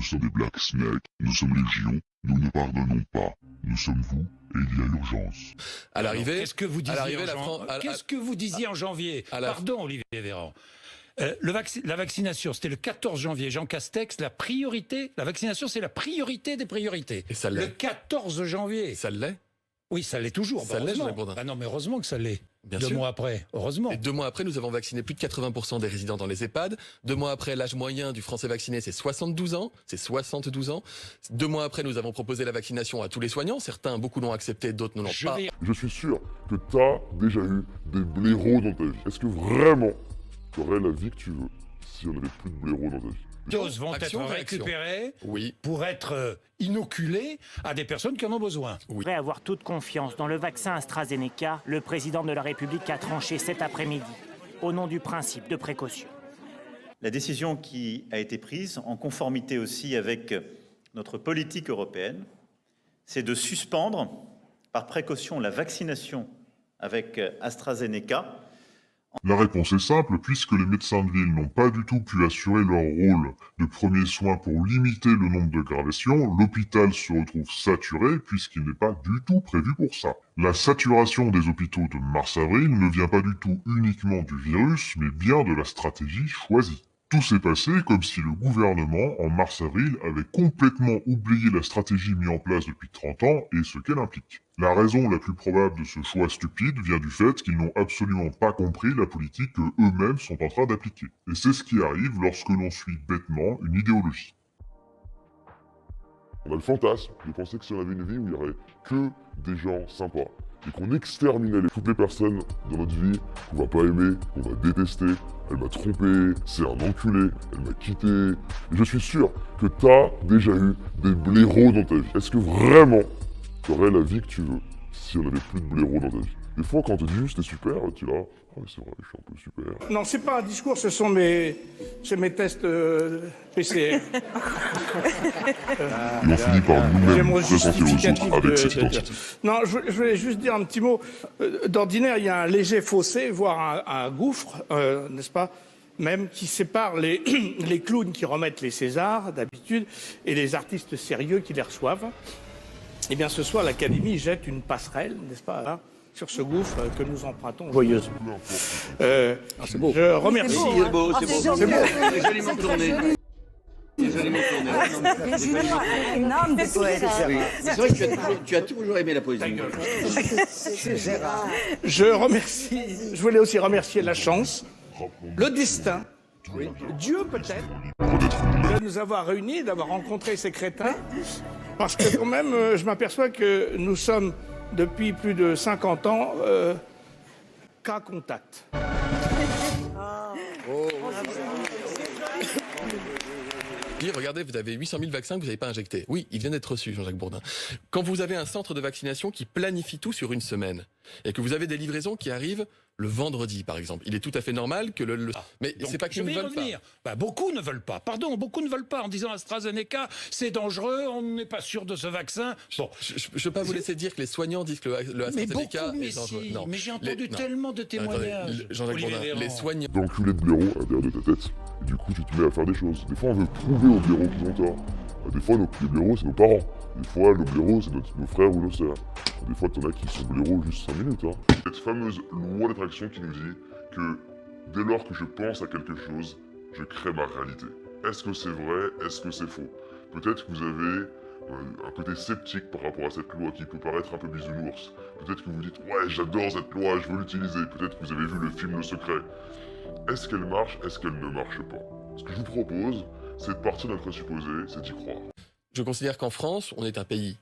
Nous sommes des Black Snakes, nous sommes légion, nous ne pardonnons pas. Nous sommes vous, et il y a urgence. À l'arrivée, qu'est-ce que vous disiez en janvier? Pardon, Olivier Véran. La vaccination, c'était le 14 janvier. Jean Castex, la vaccination, c'est la priorité des priorités. Et ça l'est. Le 14 janvier. Ça l'est. Oui, ça l'est toujours. Ça l'est, Jean-Jacques Bourdin. Non, mais heureusement que ça l'est. Bien 2 sûr. mois après, heureusement. Et 2 mois après, nous avons vacciné plus de 80% des résidents dans les EHPAD. 2 mois après, l'âge moyen du Français vacciné, c'est 72 ans. C'est 72 ans. 2 mois après, nous avons proposé la vaccination à tous les soignants. Certains, beaucoup l'ont accepté, d'autres ne l'ont pas. Je suis sûr que t'as déjà eu des blaireaux dans ta vie. Est-ce que vraiment t'aurais la vie que tu veux si on n'avait plus de blaireaux dans ta vie? Doses vont être récupérées pour être inoculées à des personnes qui en ont besoin. Vous pouvez avoir toute confiance dans le vaccin AstraZeneca. Le président de la République a tranché cet après-midi au nom du principe de précaution. La décision qui a été prise, en conformité aussi avec notre politique européenne, c'est de suspendre par précaution la vaccination avec AstraZeneca. La réponse est simple, puisque les médecins de ville n'ont pas du tout pu assurer leur rôle de premier soin pour limiter le nombre d'aggravations, l'hôpital se retrouve saturé puisqu'il n'est pas du tout prévu pour ça. La saturation des hôpitaux de mars-avril ne vient pas du tout uniquement du virus, mais bien de la stratégie choisie. Tout s'est passé comme si le gouvernement, en mars-avril, avait complètement oublié la stratégie mise en place depuis 30 ans et ce qu'elle implique. La raison la plus probable de ce choix stupide vient du fait qu'ils n'ont absolument pas compris la politique qu'eux-mêmes sont en train d'appliquer. Et c'est ce qui arrive lorsque l'on suit bêtement une idéologie. On a le fantasme de penser que si on avait une vie où il n'y aurait que des gens sympas, et qu'on exterminait toutes les personnes dans notre vie qu'on va pas aimer, qu'on va détester. Elle m'a trompé, c'est un enculé, elle m'a quitté. Et je suis sûr que t'as déjà eu des blaireaux dans ta vie. Est-ce que vraiment t'aurais la vie que tu veux si on avait plus de blaireaux dans ta vie? Des fois, quand on te dit juste t'es super, tu là, ah mais c'est vrai, je suis un peu super. Non, c'est pas un discours, ce sont mes tests PCR. Et on finit par nous-mêmes présenter aux autres avec cette identité. Non, je voulais juste dire un petit mot. D'ordinaire, il y a un léger fossé, voire un gouffre, n'est-ce pas, même qui sépare les clowns qui remettent les Césars, d'habitude, et les artistes sérieux qui les reçoivent. Eh bien, ce soir, l'Académie jette une passerelle, n'est-ce pas, hein, sur ce gouffre que nous empruntons joyeusement. C'est beau. Je remercie. C'est beau. C'est beau. C'est joliment tourné. C'est joliment tourné. Une âme de poète. C'est vrai que tu as toujours aimé la poésie. C'est Gérard. Je voulais aussi remercier la chance, le destin, Dieu peut-être, de nous avoir réunis, d'avoir rencontré ces crétins. Parce que quand même, je m'aperçois que nous sommes, depuis plus de 50 ans, cas contact. Regardez, vous avez 800 000 vaccins que vous n'avez pas injectés. Oui, ils viennent d'être reçus, Jean-Jacques Bourdin. Quand vous avez un centre de vaccination qui planifie tout sur une semaine, et que vous avez des livraisons qui arrivent le vendredi, par exemple, il est tout à fait normal que mais c'est pas qu'ils ne veulent pas. Beaucoup ne veulent pas. Pardon, beaucoup ne veulent pas en disant AstraZeneca, c'est dangereux, on n'est pas sûr de ce vaccin. Bon, je ne peux pas vous laisser dire que les soignants disent que le AstraZeneca est dangereux. Non. Mais j'ai entendu tellement de témoignages. Jean-Jacques Bourdin, les soignants. D'enculé de blaireau à derrière de ta tête. Et du coup, tu te mets à faire des choses. Des fois, on veut prouver aux blaireaux qu'ils ont tort. Des fois, les blaireaux, c'est nos parents. Des fois, nos blaireaux, c'est nos frères ou nos sœurs. Des fois, t'en as qui sont blaireaux juste 5 minutes. Hein. Cette fameuse loi d'attraction qui nous dit que dès lors que je pense à quelque chose, je crée ma réalité. Est-ce que c'est vrai? Est-ce que c'est faux? Peut-être que vous avez un côté sceptique par rapport à cette loi qui peut paraître un peu bisounours. Peut-être que vous dites « Ouais, j'adore cette loi, je veux l'utiliser ». Peut-être que vous avez vu le film Le Secret. Est-ce qu'elle marche? Est-ce qu'elle ne marche pas? Ce que je vous propose, c'est de partir d'un présupposé, c'est d'y croire. Je considère qu'en France, on est un pays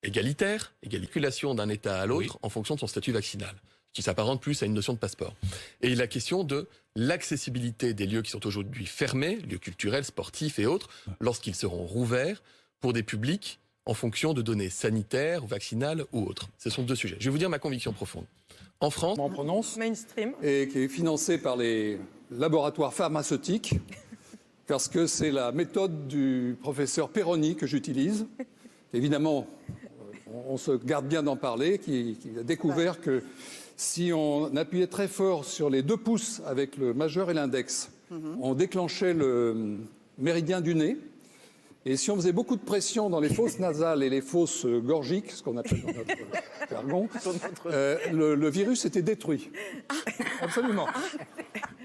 égalitaire, égaliculation d'un État à l'autre en fonction de son statut vaccinal, qui s'apparente plus à une notion de passeport. Et la question de l'accessibilité des lieux qui sont aujourd'hui fermés, lieux culturels, sportifs et autres, lorsqu'ils seront rouverts pour des publics en fonction de données sanitaires, vaccinales ou autres. Ce sont 2 sujets. Je vais vous dire ma conviction profonde. En France, on prononce mainstream et qui est financé par les laboratoires pharmaceutiques, parce que c'est la méthode du professeur Perroni que j'utilise. Évidemment, on se garde bien d'en parler, qui a découvert que si on appuyait très fort sur les 2 pouces avec le majeur et l'index, on déclenchait le méridien du nez. Et si on faisait beaucoup de pression dans les fosses nasales et les fosses gorgiques, ce qu'on appelle dans notre jargon, le virus était détruit. Absolument.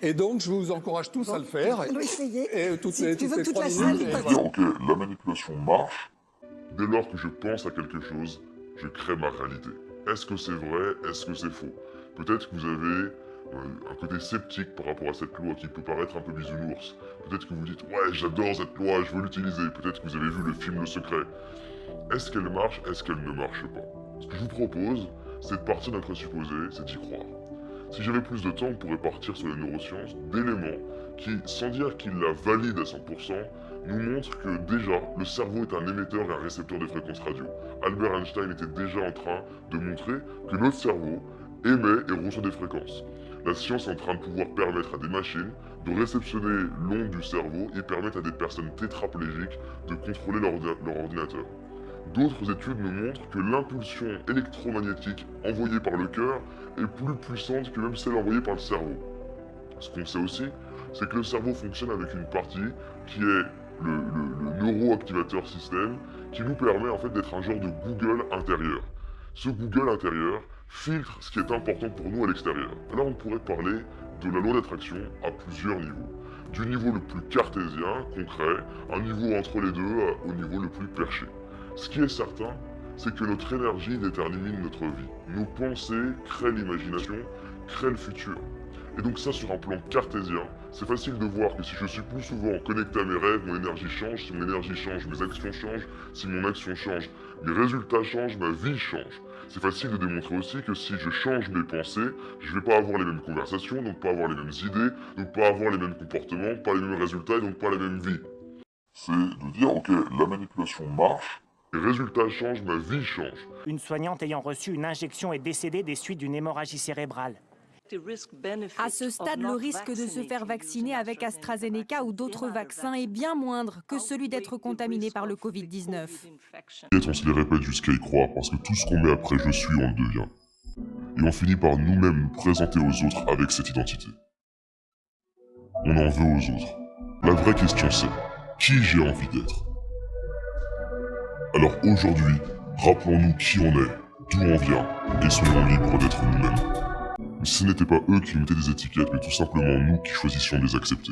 Et donc, je vous encourage tous à le faire. On doit essayer. Et toutes les 3 minutes. Voilà. Ok, la manipulation marche. Dès lors que je pense à quelque chose, je crée ma réalité. Est-ce que c'est vrai? Est-ce que c'est faux? Peut-être que vous avez un côté sceptique par rapport à cette loi qui peut paraître un peu bisounours. Peut-être que vous dites « Ouais, j'adore cette loi, je veux l'utiliser ». Peut-être que vous avez vu le film Le Secret. Est-ce qu'elle marche? Est-ce qu'elle ne marche pas? Ce que je vous propose, c'est de partir d'un présupposé, c'est d'y croire. Si j'avais plus de temps, on pourrait partir sur les neurosciences d'éléments qui, sans dire qu'ils la valident à 100%, nous montrent que déjà, le cerveau est un émetteur et un récepteur des fréquences radio. Albert Einstein était déjà en train de montrer que notre cerveau émet et reçoit des fréquences. La science est en train de pouvoir permettre à des machines de réceptionner l'onde du cerveau et permettre à des personnes tétraplégiques de contrôler leur ordinateur. D'autres études nous montrent que l'impulsion électromagnétique envoyée par le cœur est plus puissante que même celle envoyée par le cerveau. Ce qu'on sait aussi, c'est que le cerveau fonctionne avec une partie qui est le neuroactivateur système, qui nous permet en fait d'être un genre de Google intérieur. Ce Google intérieur filtre ce qui est important pour nous à l'extérieur. Là, on pourrait parler de la loi d'attraction à plusieurs niveaux. Du niveau le plus cartésien, concret, un niveau entre les deux, au niveau le plus perché. Ce qui est certain, c'est que notre énergie détermine notre vie. Nos pensées créent l'imagination, créent le futur. Et donc ça, sur un plan cartésien, c'est facile de voir que si je suis plus souvent connecté à mes rêves, mon énergie change. Si mon énergie change, mes actions changent. Si mon action change, mes résultats changent, ma vie change. C'est facile de démontrer aussi que si je change mes pensées, je vais pas avoir les mêmes conversations, donc pas avoir les mêmes idées, donc pas avoir les mêmes comportements, pas les mêmes résultats, et donc pas la même vie. C'est de dire, ok, la manipulation marche, les résultats changent, ma vie change. Une soignante ayant reçu une injection est décédée des suites d'une hémorragie cérébrale. À ce stade, le risque de se faire vacciner avec AstraZeneca ou d'autres vaccins est bien moindre que celui d'être contaminé par le Covid-19. On se les répète jusqu'à y croire, parce que tout ce qu'on met après je suis, on le devient. Et on finit par nous-mêmes nous présenter aux autres avec cette identité. On en veut aux autres. La vraie question c'est, qui j'ai envie d'être? Alors aujourd'hui, rappelons-nous qui on est, d'où on vient, et soyons libres d'être nous-mêmes. Mais ce n'était pas eux qui mettaient des étiquettes, mais tout simplement nous qui choisissions de les accepter.